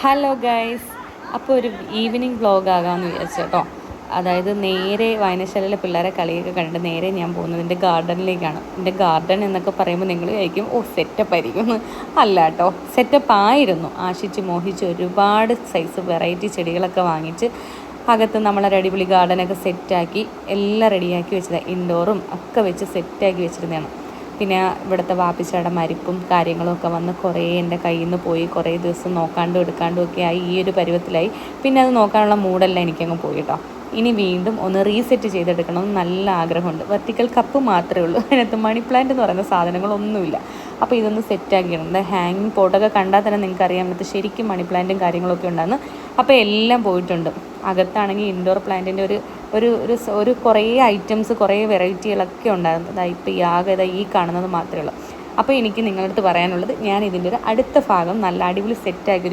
Hello guys, അപ്പോൾ ഒരു evening vlog ആകാമെന്ന് വിചാരിച്ചു കേട്ടോ. അതായത് നേരെ വായനശാലയിലെ പിള്ളേരെ കളിയൊക്കെ കണ്ടിട്ട് നേരെ ഞാൻ പോകുന്നത് എൻ്റെ ഗാർഡനിലേക്കാണ്. എൻ്റെ ഗാർഡൻ എന്നൊക്കെ പറയുമ്പോൾ നിങ്ങൾ വിചാരിക്കും സെറ്റപ്പ് ആയിരിക്കും. അല്ല കേട്ടോ, സെറ്റപ്പ് ആയിരുന്നു. ആശിച്ച് മോഹിച്ച് ഒരുപാട് സൈസ് വെറൈറ്റി ചെടികളൊക്കെ വാങ്ങിച്ച് അകത്ത് നമ്മളൊരു അടിപൊളി ഗാർഡനൊക്കെ സെറ്റാക്കി എല്ലാം റെഡിയാക്കി വെച്ചതാണ്. ഇൻഡോറും ഒക്കെ വെച്ച് സെറ്റാക്കി വെച്ചിരുന്നതാണ്. പിന്നെ ഇവിടുത്തെ വാപ്പിച്ചയുടെ മരിപ്പും കാര്യങ്ങളും ഒക്കെ വന്ന് കുറേ എൻ്റെ കയ്യിൽ നിന്ന് പോയി. കുറേ ദിവസം നോക്കാണ്ടും എടുക്കാണ്ടും ഒക്കെ ആയി ഈ ഒരു പരുവത്തിലായി. പിന്നെ അത് നോക്കാനുള്ള മൂഡെല്ലാം എനിക്കങ്ങ് പോയി കേട്ടോ. ഇനി വീണ്ടും ഒന്ന് റീസെറ്റ് ചെയ്തെടുക്കണമെന്ന് നല്ല ആഗ്രഹമുണ്ട്. വെർട്ടിക്കൽ കപ്പ് മാത്രമേ ഉള്ളൂ, അതിനകത്ത് മണി പ്ലാന്റ് എന്ന് പറയുന്ന സാധനങ്ങളൊന്നുമില്ല. അപ്പോൾ ഇതൊന്ന് സെറ്റാക്കിയിട്ടുണ്ട്. ഹാങ്ങിങ് പോട്ടൊക്കെ കണ്ടാൽ തന്നെ നിങ്ങൾക്ക് അറിയാൻ പറ്റും ശരിക്കും മണി പ്ലാന്റും കാര്യങ്ങളൊക്കെ ഉണ്ടായിരുന്നു. അപ്പോൾ എല്ലാം പോയിട്ടുണ്ട്. അകത്താണെങ്കിൽ ഇൻഡോർ പ്ലാന്റിൻ്റെ ഒരു കുറേ ഐറ്റംസ്, കുറേ വെറൈറ്റികളൊക്കെ ഉണ്ടായിരുന്നു. ഇപ്പോൾ ഈ കാണുന്നത് മാത്രമേ ഉള്ളൂ. അപ്പോൾ എനിക്ക് നിങ്ങളുടെ അടുത്ത് പറയാനുള്ളത്, ഞാൻ ഇതിൻ്റെ ഒരു അടുത്ത ഭാഗം നല്ല അടിപൊളി സെറ്റാക്കിയൊരു